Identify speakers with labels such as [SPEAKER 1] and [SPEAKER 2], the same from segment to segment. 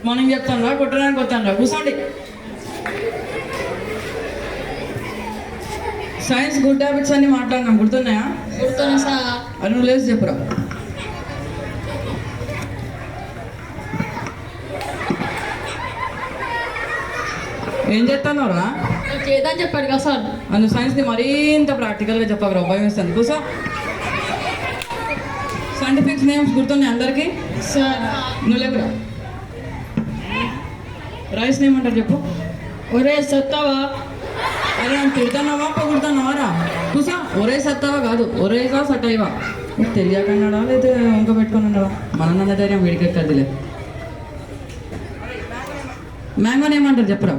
[SPEAKER 1] మనం చెప్తాను రా, కొట్టడానికి వస్తాను రా, కూర్చోండి. సైన్స్ గుడ్ హ్యాబిట్స్ అన్ని మాట్లాడినాం, గుర్తున్నాయా?
[SPEAKER 2] గుర్తున్నా సార్.
[SPEAKER 1] అది నువ్వు లేచి చెప్పురా. ఏం చేస్తాను రా?
[SPEAKER 2] చేద్దాం చెప్పాడు కదా సార్.
[SPEAKER 1] నువ్వు సైన్స్ని మరీ ఇంత ప్రాక్టికల్గా చెప్పకరా, భయం వేస్తుంది. కూర్చో. సైంటిఫిక్ నేమ్స్ గుర్తున్నాయి అందరికీ?
[SPEAKER 2] సార్
[SPEAKER 1] నువ్వు లేకురా. రైస్ నేమ్ అంటారు చెప్పు.
[SPEAKER 2] ఒరే సత్తావా.
[SPEAKER 1] అరే నన్ను తిడుతున్నావా పొగుడుతున్నావా రా? కూసా. ఒరే సత్తావా కాదు, ఒరేగా సట్టయివా. నీకు తెలియకన్నాడా లేదా వంక పెట్టుకొని ఉన్నావా? మన ధైర్యం వీడికెక్కదిలే. మ్యాంగో నేమ్ అంటారు చెప్పురా.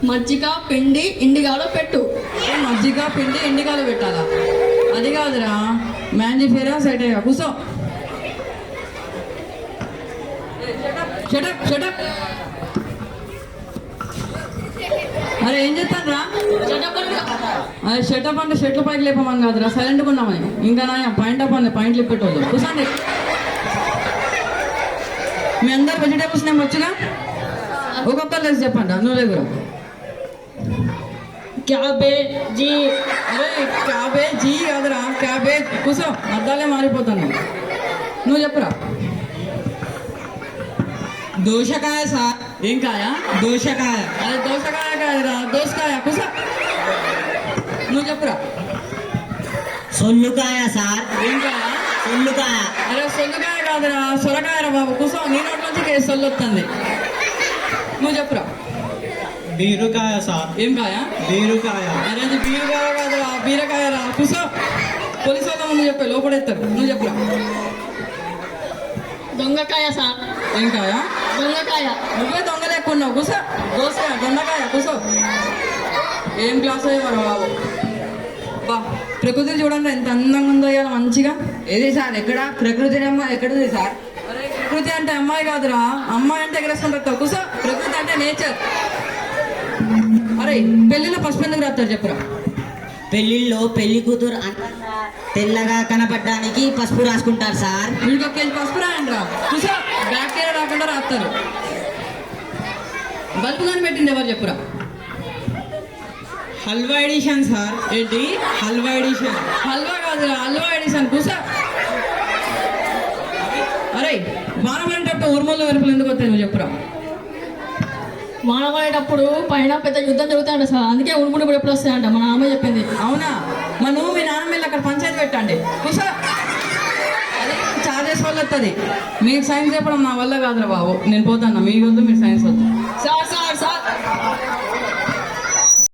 [SPEAKER 2] మజ్జిగ పిండి ఇండిగాలో పెట్టు.
[SPEAKER 1] మజ్జిగ పిండి ఎండికాయలు పెట్టాలా? అది కాదురా, మ్యాంజిఫేరా సెట్ అయ్యా. కూసో. Shut up shut up. అరే ఏం చేస్తాను రా? అదే షటప్ అంటే షర్ట్లు పైకి లేపమని కాదురా, సైలెంట్గా ఉన్నామని. ఇంకా నా పాయింట్ అప్ అండి, పాయింట్లు పెట్టవద్దు. కూర్చోండి. మీ అందరు వెజిటేబుల్స్ నేమ్ వచ్చినా ఒక్కొక్కరు లేసి చెప్పండి. నువ్వు లేకురా.
[SPEAKER 2] క్యాబేజీ.
[SPEAKER 1] అరే క్యాబేజీ కాదురా, క్యాబేజ్. కూర్చో, అద్దాలే మారిపోతాను. నువ్వు చెప్పురా.
[SPEAKER 3] దోసకాయ సార్.
[SPEAKER 1] ఏం కాయ?
[SPEAKER 3] దోసకాయ.
[SPEAKER 1] అదే దోసకాయ కాదురా, దోసకాయ. కూర్చో. నువ్వు చెప్పురా.
[SPEAKER 3] సొల్లుకాయ సార్.
[SPEAKER 1] ఏం కాయ?
[SPEAKER 3] సొల్లుకాయ.
[SPEAKER 1] అరే సొల్లుకాయ కాదురా, సొరకాయరా బాబు. కూర్చో. నీ నోట్లోంచి సొల్లు వస్తుంది. నువ్వు చెప్పురా.
[SPEAKER 3] బీరుకాయ సార్.
[SPEAKER 1] ఏం కాయ?
[SPEAKER 3] బీరుకాయ.
[SPEAKER 1] అరే అది బీరకాయ కాదురా, బీరకాయ రా. కూర్చో. పోలీసు వాళ్ళ ముందు చెప్పే లోపడేస్తారు. నువ్వు చెప్పురా.
[SPEAKER 2] దొంగకాయ సార్.
[SPEAKER 1] ఏం కాయ?
[SPEAKER 2] దొంగకాయ.
[SPEAKER 1] నువ్వే దొంగ లేకున్నావు. కూర్చో. దోసకాయ, దొండకాయ. కూర్చో. ఏం క్లాస్ అయ్యేవారు బాబు. బా ప్రకృతిని చూడండి ఎంత అందంగా ఉందో ఇవాళ మంచిగా.
[SPEAKER 3] ఏది సార్? ఎక్కడ ప్రకృతి ఎక్కడుంది సార్?
[SPEAKER 1] అరే ప్రకృతి అంటే అమ్మాయి కాదురా, అమ్మాయి అంటే ఎగరేసుకుంటారు. కూర్చో. ప్రకృతి అంటే నేచర్. అరే పెళ్ళిలో పసుపు ఎందుకు రాస్తారు చెప్పురా.
[SPEAKER 3] పెళ్లిళ్ళలో పెళ్లి కూతురు అందంగా తెల్లగా కనపడడానికి పసుపు రాసుకుంటారు సార్.
[SPEAKER 1] వీడికి ఒక కేజీ పసుపు రాయండి రా. కూర్చో. బ్యాక్టీరియా రాకుండా రాస్తారు. బల్బు కానీ పెట్టింది ఎవరు చెప్పురా.
[SPEAKER 3] Alva Edison sir.
[SPEAKER 1] ఏంటి?
[SPEAKER 3] Alva edition.
[SPEAKER 1] హల్వా కాదురా, హల్వా ఎడిషన్. కూర్చో. అరే బాణం అంటే ఉరుమల్లో వెలుపులు ఎందుకు వస్తాయి నువ్వు చెప్పురా.
[SPEAKER 2] మానవాడేటప్పుడు పైన పెద్ద యుద్ధం జరుగుతాయంట సార్, అందుకే ఉడుముడు కూడా ఎప్పుడు వస్తాయంట, మా నాన్న చెప్పింది.
[SPEAKER 1] అవునా? మరి నువ్వు మీ నాన్న మీద అక్కడ పంచాయతీ పెట్టండి. కూర్చో. అదే చార్జెస్ వల్ల వస్తుంది. మీకు సైన్స్ చెప్పడం నా వల్ల కాదురా బాబు. నేను పోతాను, మీ వద్దు, మీరు సైన్స్ వద్దు.
[SPEAKER 2] Sir sir